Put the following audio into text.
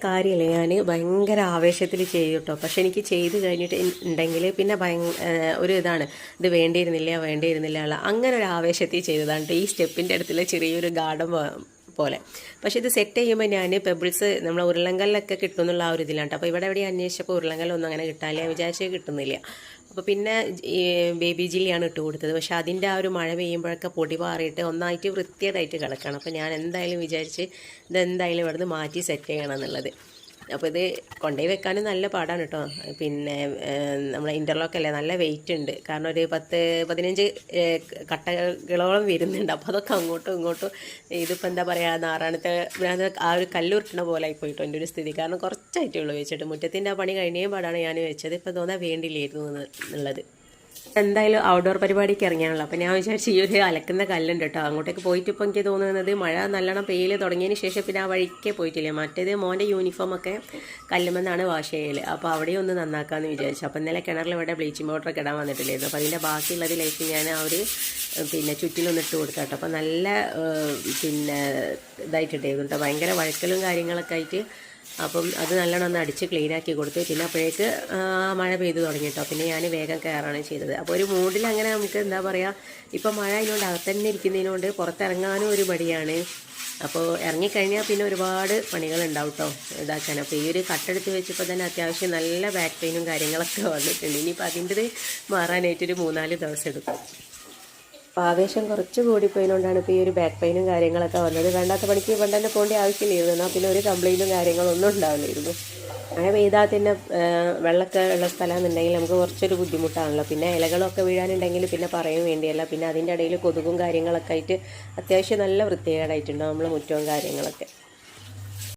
കാര്യമില്ല, ഞാൻ ഭയങ്കര ആവേശത്തിൽ ചെയ്തു കേട്ടോ. പക്ഷെ എനിക്ക് ചെയ്ത് കഴിഞ്ഞിട്ട് ഉണ്ടെങ്കിൽ പിന്നെ ഒരു ഇതാണ്, ഇത് വേണ്ടിയിരുന്നില്ല അങ്ങനെ ഒരു ആവേശത്തിൽ ചെയ്തതാണ്. ഈ സ്റ്റെപ്പിൻ്റെ അടുത്തുള്ള ചെറിയൊരു ഗാർഡൻ പോലെ. പക്ഷേ ഇത് സെറ്റ് ചെയ്യുമ്പോൾ ഞാൻ പെബിൾസ് നമ്മൾ ഉരുളങ്കല്ലൊക്കെ കിട്ടുമെന്നുള്ള ആ ഒരു ഇതിലാണ്. അപ്പോൾ ഇവിടെ എവിടെ അന്വേഷിച്ചപ്പോൾ ഉരുളങ്കല്ലൊന്നും അങ്ങനെ കിട്ടാനില്ല, ഞാൻ വിചാരിച്ചത് കിട്ടുന്നില്ല. അപ്പോൾ പിന്നെ ഈ ബേബി ജില്ലിയാണ് ഇട്ട് കൊടുത്തത്. പക്ഷേ അതിൻ്റെ ആ ഒരു മഴ പെയ്യുമ്പോഴൊക്കെ പൊടി പാറിയിട്ട് ഒന്നായിട്ട് വൃത്തികേടായിട്ട് കിടക്കണം. അപ്പോൾ ഞാൻ എന്തായാലും വിചാരിച്ച് ഇതെന്തായാലും ഇവിടുന്ന് മാറ്റി സെറ്റ് ചെയ്യണം എന്നുള്ളത്. അപ്പോൾ ഇത് കൊണ്ടുപോയി വെക്കാനും നല്ല പാടാണ് കേട്ടോ. പിന്നെ നമ്മളെ ഇൻ്റർലോക്കല്ലേ, നല്ല വെയിറ്റ് ഉണ്ട്. കാരണം ഒരു 10-15 കട്ടകളോളം വരുന്നുണ്ട്. അപ്പോൾ അതൊക്കെ അങ്ങോട്ടും ഇങ്ങോട്ടും ഇതിപ്പോൾ എന്താ പറയുക, നാറാണത്തെ ആ ഒരു കല്ലുരുട്ടണ പോലെ ആയിപ്പോയിട്ടോ എൻ്റെ ഒരു സ്ഥിതി. കാരണം കുറച്ചായിട്ടേ ഉള്ളൂ വെച്ചിട്ട്. മുറ്റത്തിൻ്റെ ആ പണി കഴിഞ്ഞേ പാടാണ് ഞാൻ വെച്ചത്. ഇപ്പോൾ തോന്നാൻ വേണ്ടിയില്ലായിരുന്നു എന്നുള്ളത്. എന്തായാലും ഔട്ട്ഡോർ പരിപാടിക്ക് ഇറങ്ങിയാണല്ലോ. അപ്പോൾ ഞാൻ വിചാരിച്ചു ഈ ഒരു അലക്കുന്ന കല്ലുണ്ട് കേട്ടോ, അങ്ങോട്ടേക്ക് പോയിട്ട് ഇപ്പോൾ എനിക്ക് തോന്നുന്നത് മഴ നല്ലോണം പെയ്യൽ തുടങ്ങിയതിന് ശേഷം പിന്നെ ആ വഴിക്കേ പോയിട്ടില്ല. മറ്റേത് മോൻ്റെ യൂണിഫോമൊക്കെ കല്ലുമെന്നാണ് വാഷ് ചെയ്യൽ. അപ്പോൾ അവിടെയും ഒന്ന് നന്നാക്കാമെന്ന് വിചാരിച്ചു. അപ്പോൾ ഇന്നലെ കിണറിൽ ഇവിടെ ബ്ലീച്ചിങ് പൗഡറൊക്കെ ഇടാൻ വന്നിട്ടില്ലായിരുന്നു. അപ്പോൾ അതിൻ്റെ ബാക്കിയുള്ളതിലേക്ക് ഞാൻ ആ ഒരു പിന്നെ ചുറ്റിലൊന്ന് ഇട്ട് കൊടുത്തു കേട്ടോ. അപ്പോൾ നല്ല പിന്നെ ഇതായിട്ടിട്ടായിരുന്നു കേട്ടോ, ഭയങ്കര വഴക്കലും കാര്യങ്ങളൊക്കെ ആയിട്ട്. അപ്പം അത് നല്ലോണം ഒന്ന് അടിച്ച് ക്ലീനാക്കി കൊടുത്തു. പിന്നെ അപ്പോഴേക്ക് മഴ പെയ്തു തുടങ്ങി കേട്ടോ. പിന്നെ ഞാൻ വേഗം കയറാണ് ചെയ്തത്. അപ്പോൾ ഒരു മൂഡിൽ അങ്ങനെ നമുക്ക് എന്താ പറയുക, ഇപ്പം മഴ അതിനോണ്ട് അകത്തന്നെ ഇരിക്കുന്നതിനോണ്ട് പുറത്തിറങ്ങാനും ഒരു മടിയാണ്. അപ്പോൾ ഇറങ്ങിക്കഴിഞ്ഞാൽ പിന്നെ ഒരുപാട് പണികളുണ്ടാവും കേട്ടോ ഇതാക്കാൻ. അപ്പോൾ ഈ ഒരു കട്ടെടുത്ത് വെച്ചപ്പോൾ തന്നെ അത്യാവശ്യം നല്ല ബാക്ക് പെയിനും കാര്യങ്ങളൊക്കെ വന്നിട്ടുണ്ട്. ഇനിയിപ്പോൾ അതിൻ്റെത് മാറാനായിട്ടൊരു 3-4 ദിവസം എടുക്കും. അപ്പോൾ ആവേശം കുറച്ച് കൂടിപ്പോയതുകൊണ്ടാണ് ഇപ്പോൾ ഈ ഒരു ബാക്ക് പെയിനും കാര്യങ്ങളൊക്കെ വന്നത്. വേണ്ടാത്ത പണിക്ക് തന്നെ പോകേണ്ട ആവശ്യമില്ലായിരുന്നു. എന്നാൽ പിന്നെ ഒരു കംപ്ലയിൻറ്റും കാര്യങ്ങളൊന്നും ഉണ്ടാവില്ലായിരുന്നു. മഴ പെയ്താൽ തന്നെ വെള്ളമൊക്കെ ഉള്ള സ്ഥലമെന്നുണ്ടെങ്കിൽ നമുക്ക് കുറച്ചൊരു ബുദ്ധിമുട്ടാണല്ലോ. പിന്നെ ഇലകളൊക്കെ വീഴാനുണ്ടെങ്കിൽ പിന്നെ പറയും വേണ്ടിയല്ല. പിന്നെ അതിൻ്റെ ഇടയിൽ കൊതുകും കാര്യങ്ങളൊക്കെ ആയിട്ട് അത്യാവശ്യം നല്ല വൃത്തികേടായിട്ടുണ്ടാവും നമ്മൾ മുറ്റവും കാര്യങ്ങളൊക്കെ.